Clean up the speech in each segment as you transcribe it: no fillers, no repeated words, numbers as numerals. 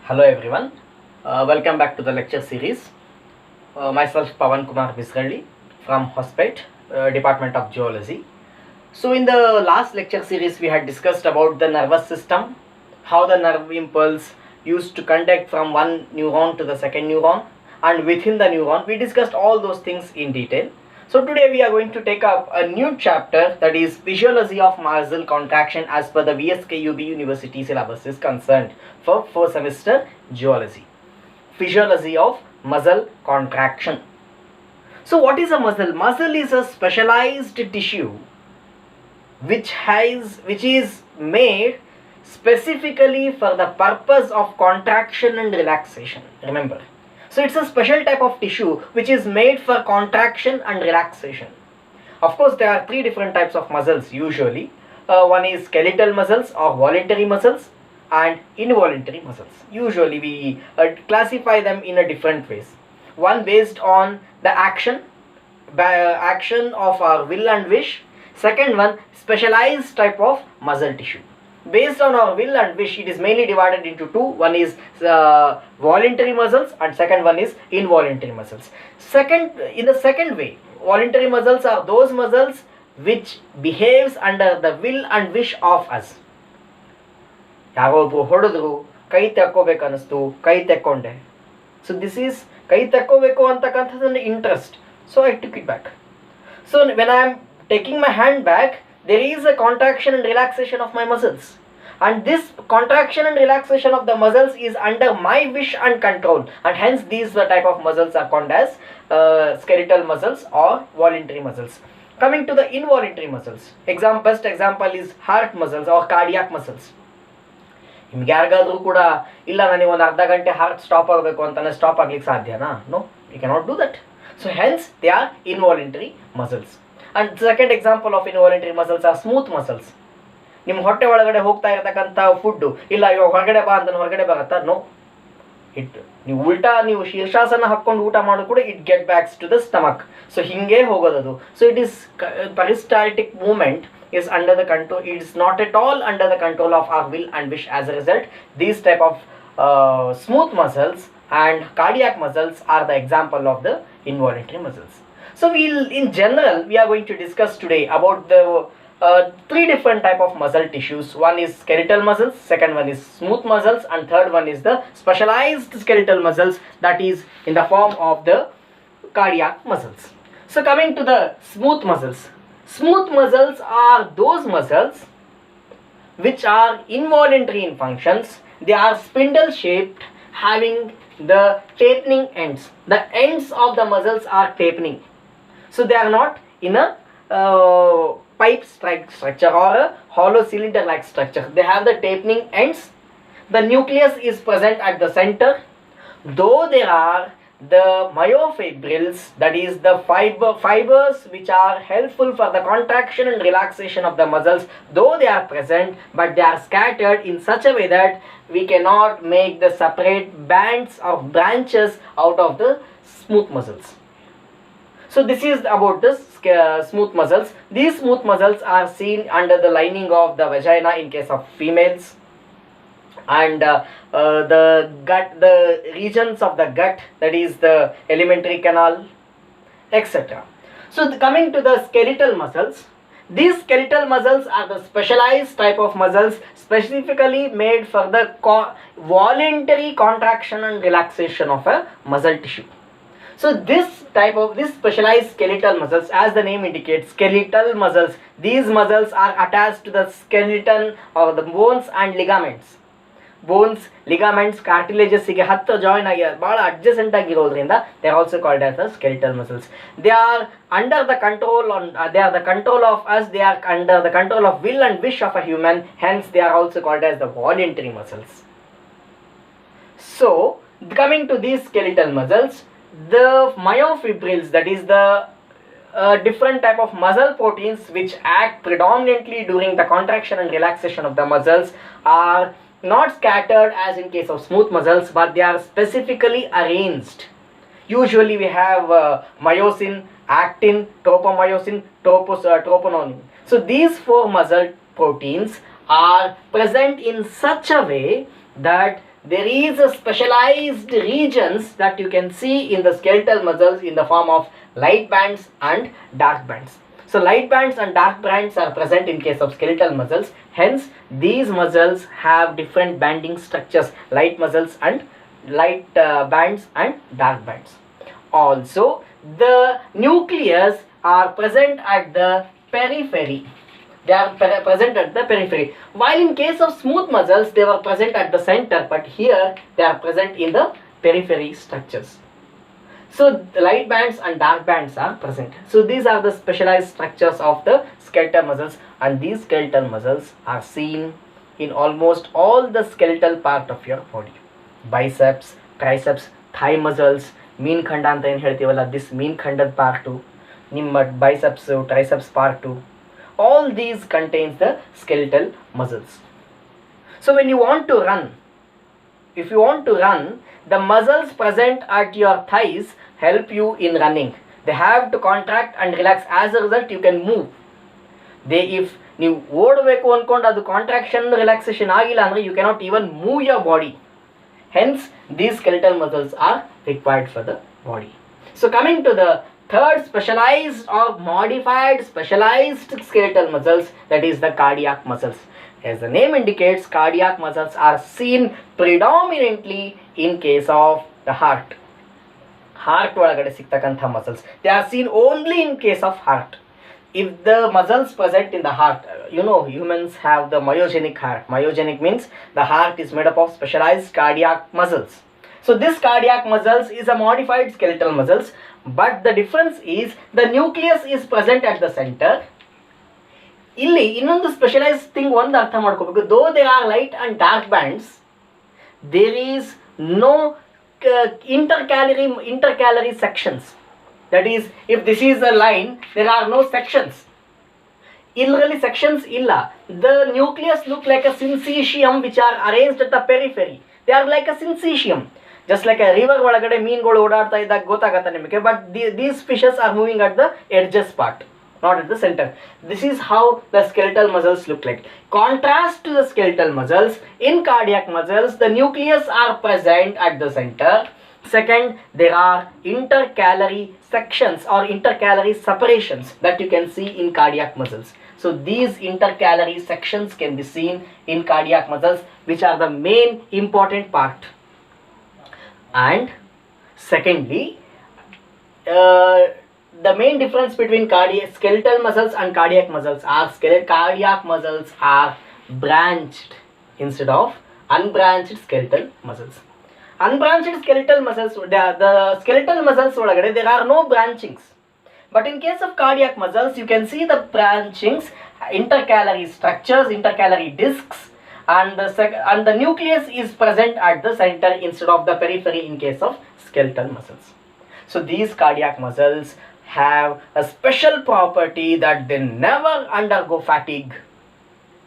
Hello everyone, welcome back to the lecture series. Myself Pawan Kumar Visralli from Hospet, Department of Geology. So in the last lecture series we had discussed about the nervous system, how the nerve impulse used to conduct from one neuron to the second neuron, and within the neuron we discussed all those things in detail. So today we are going to take up a new chapter, that is physiology of muscle contraction as per the VSKUB University syllabus is concerned for first semester geology. Physiology of muscle contraction. So what is a muscle? Muscle is a specialized tissue which is made specifically for the purpose of contraction and relaxation. Remember, so it's a special type of tissue which is made for contraction and relaxation. Of course, there are three different types of muscles usually. One is skeletal muscles or voluntary muscles, and involuntary muscles. Usually we classify them in a different ways. One based on the action of our will and wish. Second one, specialized type of muscle tissue. Based on our will and wish, it is mainly divided into two. One is voluntary muscles and second one is involuntary muscles. In the second way, voluntary muscles are those muscles which behaves under the will and wish of us. ಯಾರೋ ಒಬ್ರು ಹೊಡೆದ್ರು, ಕೈ ತೆಕ್ಕೋಬೇಕು ಅನ್ನಿಸ್ತು, ಕೈ ತೆಕ್ಕೊಂಡೆ. So this is ಕೈ ತೆಕ್ಕೋಬೇಕು ಅಂತಕ್ಕಂಥದ್ದು interest, so I took it back. So when I am taking my hand back, there is a contraction and relaxation of my muscles, and this contraction and relaxation of the muscles is under my wish and control, and hence these type of muscles are called as skeletal muscles or voluntary muscles. Coming to the involuntary muscles, best example is heart muscles or cardiac muscles. ನಿಮ್ಗೆ ಯಾರಿಗಾದ್ರೂ ಕೂಡ ಇಲ್ಲ ನನಗೆ ಒಂದು ಅರ್ಧ ಗಂಟೆ heart stop ಆಗಬೇಕು ಅಂತಾನೆ ಸ್ಟಾಪ್ ಆಗ್ಲಿಕ್ಕೆ ಸಾಧ್ಯನಾ? No, you cannot do that. So hence they are involuntary muscles. And second example of involuntary muscles are smooth muscles. ನಿಮ್ಮ ಹೊಟ್ಟೆ ಒಳಗಡೆ ಹೋಗ್ತಾ ಇರತಕ್ಕಂಥ ಫುಡ್ಡು ಇಲ್ಲ ಇವಾಗ ಹೊರಗಡೆ ಬಾ ಅಂತ ಹೊರಗಡೆ ಬರುತ್ತಾ? ನೋ, ನೀವು ಶೀರ್ಷಾಸನ ಹಾಕ್ಕೊಂಡು ಊಟ ಮಾಡೋದು ಕೂಡ it gets backs to the stomach. So ಹಿಂಗೆ ಹೋಗೋದದು. So it is peristaltic movement is under the control, it is not at all under the control of our will and wish. As a result, these type of smooth muscles and cardiac muscles are the example of the involuntary muscles. So in general we are going to discuss today about the three different type of muscle tissues. One is skeletal muscles, second one is smooth muscles, and third one is the specialized skeletal muscles, that is in the form of the cardiac muscles. So coming to the smooth muscles. Smooth muscles are those muscles which are involuntary in functions. They are spindle shaped, having the tapering ends. The ends of the muscles are tapering. So they are not in a pipe structure or a hollow cylinder like structure. They have the tapering ends. The nucleus is present at the center. Though there are the myofibrils, that is the fibers which are helpful for the contraction and relaxation of the muscles, though they are present, but they are scattered in such a way that we cannot make the separate bands or branches out of the smooth muscles. So this is about the smooth muscles. These smooth muscles are seen under the lining of the vagina in case of females, and the gut, the regions of the gut, that is the alimentary canal, etc. So coming to the skeletal muscles, these skeletal muscles are the specialized type of muscles specifically made for the voluntary contraction and relaxation of a muscle tissue. So this specialized skeletal muscles, as the name indicates, skeletal muscles, these muscles are attached to the skeleton or the bones and ligaments. Bones, ligaments, ಕಾರ್ಟಿಲೇಜಸ್ಸಿಗೆ ಹತ್ತಿರ join ಆಗಿ ಭಾಳ adjacent ಆಗಿರೋದ್ರಿಂದ they are also called as the skeletal muscles. They are under the control of us, they are under the control of will and wish of a human, hence they are also called as the voluntary muscles. So coming to these skeletal muscles, the myofibrils, that is the different type of muscle proteins which act predominantly during the contraction and relaxation of the muscles, are not scattered as in case of smooth muscles, but they are specifically arranged. Usually we have myosin, actin, tropomyosin, troponin. So these four muscle proteins are present in such a way that there is a specialized regions that you can see in the skeletal muscles in the form of light bands and dark bands. So light bands and dark bands are present in case of skeletal muscles. Hence, these muscles have different banding structures, light muscles and light bands and dark bands. Also, the nucleus are present at the periphery. They are present at the periphery. While in case of smooth muscles, they were present at the center, but here they are present in the periphery structures. So the light bands and dark bands are present. So these are the specialized structures of the skeletal muscles, and these skeletal muscles are seen in almost all the skeletal part of your body. Biceps, triceps, thigh muscles, ಮೀನ್ ಖಂಡ ಅಂತ ಏನು ಹೇಳ್ತೀವಲ್ಲ, this ಮೀನ್ ಖಂಡದ part, ನಿಮ್ಮ biceps, triceps part, all these contains the skeletal muscles. So when you want to run, if you want to run, the muscles present at your thighs help you in running. They have to contract and relax. As a result, you can move. If ನೀವು ಓಡಬೇಕು ಅಂದ್ಕೊಂಡು ಅದು contraction relaxation ಆಗಿಲ್ಲ ಅಂದರೆ you cannot even move your body. Hence, these skeletal muscles are required for the body. So coming to the third specialized or modified specialized skeletal muscles, that is the cardiac muscles. As the name indicates, cardiac muscles are seen predominantly in case of the heart. Heart ಒಳಗಡೆ ಸಿಗ್ತಕ್ಕಂಥ muscles. They are seen only in case of heart. If the muscles present in the heart, you know, humans have the myogenic heart. Myogenic means the heart is made up of specialized cardiac muscles. So this cardiac muscles is a modified skeletal muscles, but the difference is the nucleus is present at the center. ಇಲ್ಲಿ ಇನ್ನೊಂದು specialised thing ಒಂದು ಅರ್ಥ ಮಾಡ್ಕೋಬೇಕು. Though there are light and dark bands, there is no intercalary sections. That is, if this is a line, there are no sections. Illi sections illa. The nucleus look like a syncytium which are arranged at the periphery. They are like a syncytium. Just like a river ಒಳಗಡೆ ಮೀನುಗಳು ಓಡಾಡ್ತಾ ಇದ್ದಾಗ ಗೊತ್ತಾಗತ್ತೆ ನಿಮಗೆ. But these fishes are moving at the edges part, not at the center. This is how the skeletal muscles look like. Contrast to the skeletal muscles, in cardiac muscles, the nucleus are present at the center. Second, there are intercalary sections or intercalary separations that you can see in cardiac muscles. So these intercalary sections can be seen in cardiac muscles, which are the main important part. And secondly, the main difference between skeletal muscles and cardiac muscles are cardiac muscles are branched instead of unbranched skeletal muscles. Unbranched skeletal muscles, the skeletal muscles ಒಳಗಡೆ there are no branchings. But in case of cardiac muscles, you can see the branchings, intercalary structures, intercalary discs, and the nucleus is present at the center instead of the periphery in case of skeletal muscles. So these cardiac muscles have a special property that they never undergo fatigue.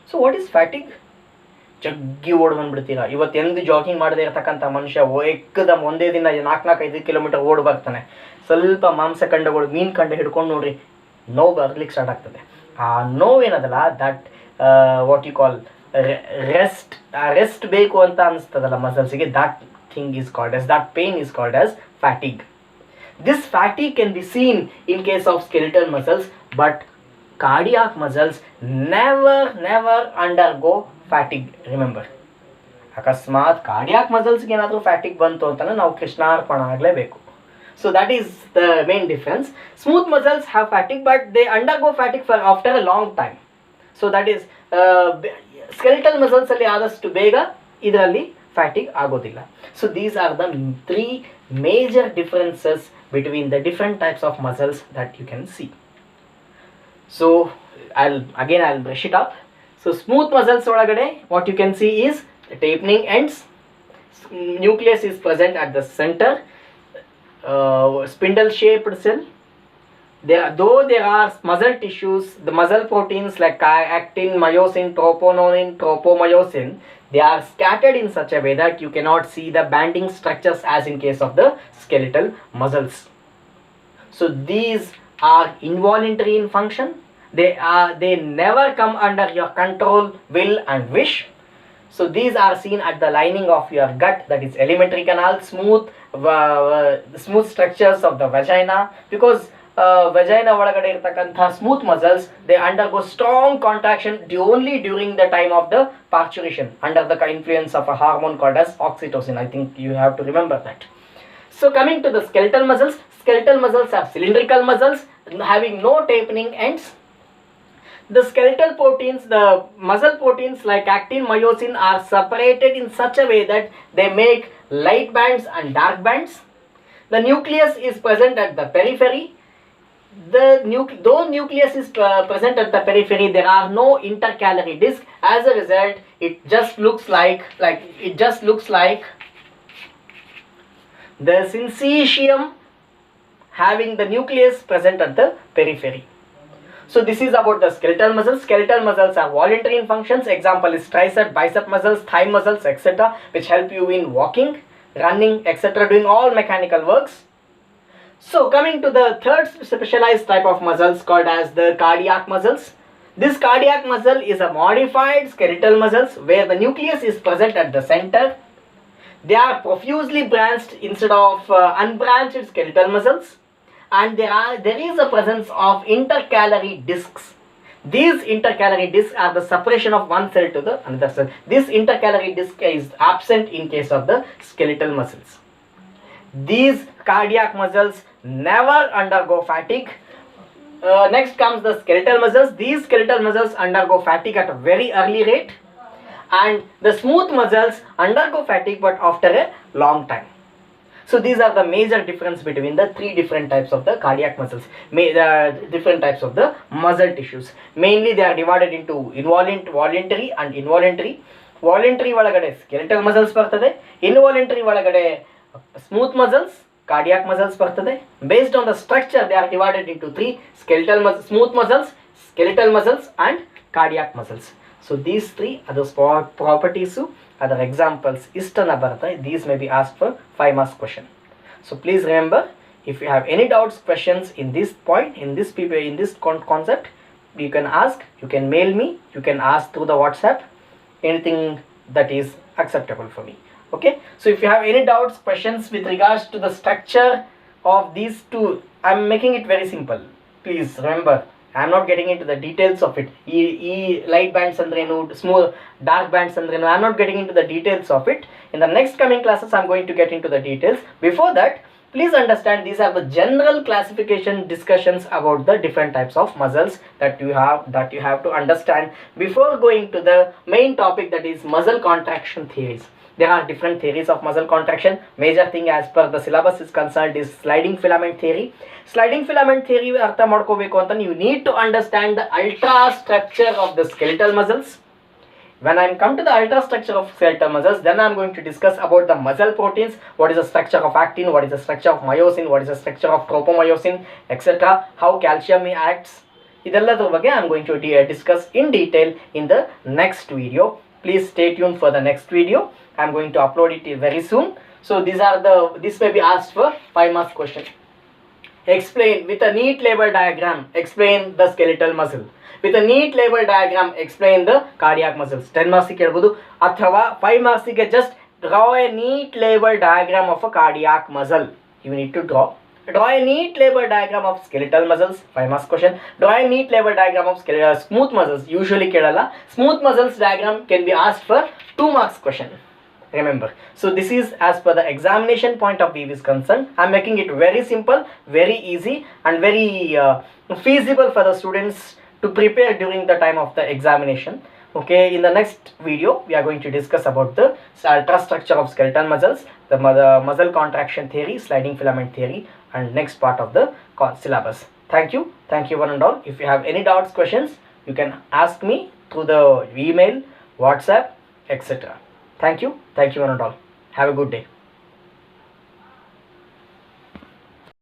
So what is fatigue? ಜಗ್ಗಿ ಓಡ್ ಬಂದ್ಬಿಡ್ತೀರಾ. ಇವತ್ತು ಎಂದು jogging ಮಾಡದೇ ಇರತಕ್ಕಂಥ ಮನುಷ್ಯ ಏಕದಮ್ ಒಂದೇ ದಿನ 4-5 kilometre ಓಡ್ ಬರ್ತಾನೆ. ಸ್ವಲ್ಪ ಮಾಂಸಖಂಡಗಳು ಮೀನು ಖಂಡ ಹಿಡ್ಕೊಂಡು ನೋಡ್ರಿ, ನೋವು ಬರ್ಲಿಕ್ಕೆ ಸ್ಟಾರ್ಟ್ ಆಗ್ತದೆ. ಆ ನೋವೇನದಲ್ಲ, that what you call rest ಬೇಕು ಅಂತ ಅನಿಸ್ತದಲ್ಲ ಮಸಲ್ಸಿಗೆ, that thing is called as, that pain is called as fatigue. This fatigue can be seen in case of skeletal muscles, but cardiac muscles never undergo fatigue. Remember, ಅಕಸ್ಮಾತ್ cardiac ಮಸಲ್ಸ್ಗೆ ಏನಾದರೂ ಫ್ಯಾಟಿಗ್ ಬಂತು ಅಂತಂದರೆ ನಾವು ಕೃಷ್ಣಾರ್ಪಣ ಆಗಲೇಬೇಕು. So that is the main difference. Smooth muscles have fatigue, but they undergo fatigue for after a long time. So that is skeletal muscles ಅಲ್ಲಿ ಆದಷ್ಟು ಬೇಗ ಇದರಲ್ಲಿ ಫ್ಯಾಟಿಗ್ ಆಗೋದಿಲ್ಲ. So these are the 3 major differences between the different types of muscles that you can see. So I'll brush it up. So smooth muscles ಒಳಗಡೆ what you can see is tapering ends, nucleus is present at the center, spindle shaped cell. Though there are muscle tissues, the muscle proteins like actin, myosin, troponin, tropomyosin, they are scattered in such a way that you cannot see the banding structures as in case of the skeletal muscles. So these are involuntary in function. They never come under your control, will and wish. So these are seen at the lining of your gut, that is alimentary canal, smooth structures of the vagina, because vagina ಒಳಗಡೆ ಇರತಕ್ಕಂತಹ smooth muscles, they undergo strong contraction only during the time of the parturition under the influence of a hormone called as oxytocin. I think you have to remember that. So coming to the skeletal muscles are cylindrical muscles having no tapering ends. The skeletal proteins, the muscle proteins like actin, myosin are separated in such a way that they make light bands and dark bands. The nucleus is present at the periphery. Though nucleus is present at the periphery, there are no intercalary disc. As a result, it just looks like the syncytium having the nucleus present at the periphery. So this is about the skeletal muscles. Skeletal muscles are voluntary in functions. Example is tricep, bicep muscles, thigh muscles, etc., which help you in walking, running, etc., doing all mechanical works. So coming to the third specialized type of muscles called as the cardiac muscles. This cardiac muscle is a modified skeletal muscles where the nucleus is present at the center. They are profusely branched instead of unbranched skeletal muscles, and there is a presence of intercalary discs. These intercalary discs are the separation of one cell to the another cell. This intercalary disc is absent in case of the skeletal muscles. These cardiac muscles never undergo fatigue. Next comes the skeletal muscles. These skeletal muscles undergo fatigue at a very early rate, and the smooth muscles undergo fatigue but after a long time. So these are the major difference between the three different types of the cardiac muscles, different types of the muscle tissues. Mainly they are divided into voluntary and involuntary. Voluntary ಒಳಗಡೆ skeletal muscles ಬರ್ತದೆ, involuntary ಒಳಗಡೆ smooth muscles, cardiac muscles ಬರ್ತದೆ. Based on the structure they are divided into three: smooth muscles, skeletal muscles and cardiac muscles. So these three are the properties, other examples istana bartade. These may be asked for 5 marks question. So please remember, if you have any doubts, questions in this point, in this concept, you can ask, you can mail me, you can ask through the WhatsApp, anything that is acceptable for me. Okay, so if you have any doubts, questions with regards to the structure of these two, I am making it very simple. Please remember, I am not getting into the details of it. Light bands andrenu, smooth dark bands andrenu, I am not getting into the details of it. In the next coming classes I am going to get into the details. Before that, please understand these are the general classification discussions about the different types of muscles that you have to understand before going to the main topic, that is muscle contraction theories. There are different theories of muscle contraction. Major thing as per the syllabus is concerned is sliding filament theory. Sliding filament theory ಅರ್ಥ ಮಾಡ್ಕೋಬೇಕು ಅಂತ you need to understand the ultrastructure of the skeletal muscles. When I come to the ultrastructure of skeletal muscles, then I am going to discuss about the muscle proteins. What is the structure of actin? What is the structure of myosin? What is the structure of tropomyosin, etc.? How calcium acts? ಇದೆಲ್ಲದರ ಬಗ್ಗೆ I am going to discuss in detail in the next video. Please stay tuned for the next video. I am going to upload it very soon. So this may be asked for 5 marks question. Explain with a neat label diagram, explain the skeletal muscle. With a neat label diagram, explain the cardiac muscles. 10 marks ಕೇಳಬಹುದು ಅಥವಾ 5 marks ಗೆ just draw a neat label diagram of a cardiac muscle. You need to draw a neat label diagram of skeletal muscles. 5 marks question. Draw a neat label diagram of smooth muscles. Usually ಕೇಳಲ್ಲ. Smooth muscles diagram can be asked for 2 marks question. Remember, so this is as per the examination point of view is concerned. I am making it very simple, very easy and very feasible for the students to prepare during the time of the examination. Okay, in the next video we are going to discuss about the ultrastructure of skeletal muscles, the muscle contraction theory, sliding filament theory, and next part of the syllabus. Thank you one and all. If you have any doubts, questions, you can ask me through the email, WhatsApp, etc. Thank you one and all. Have a good day.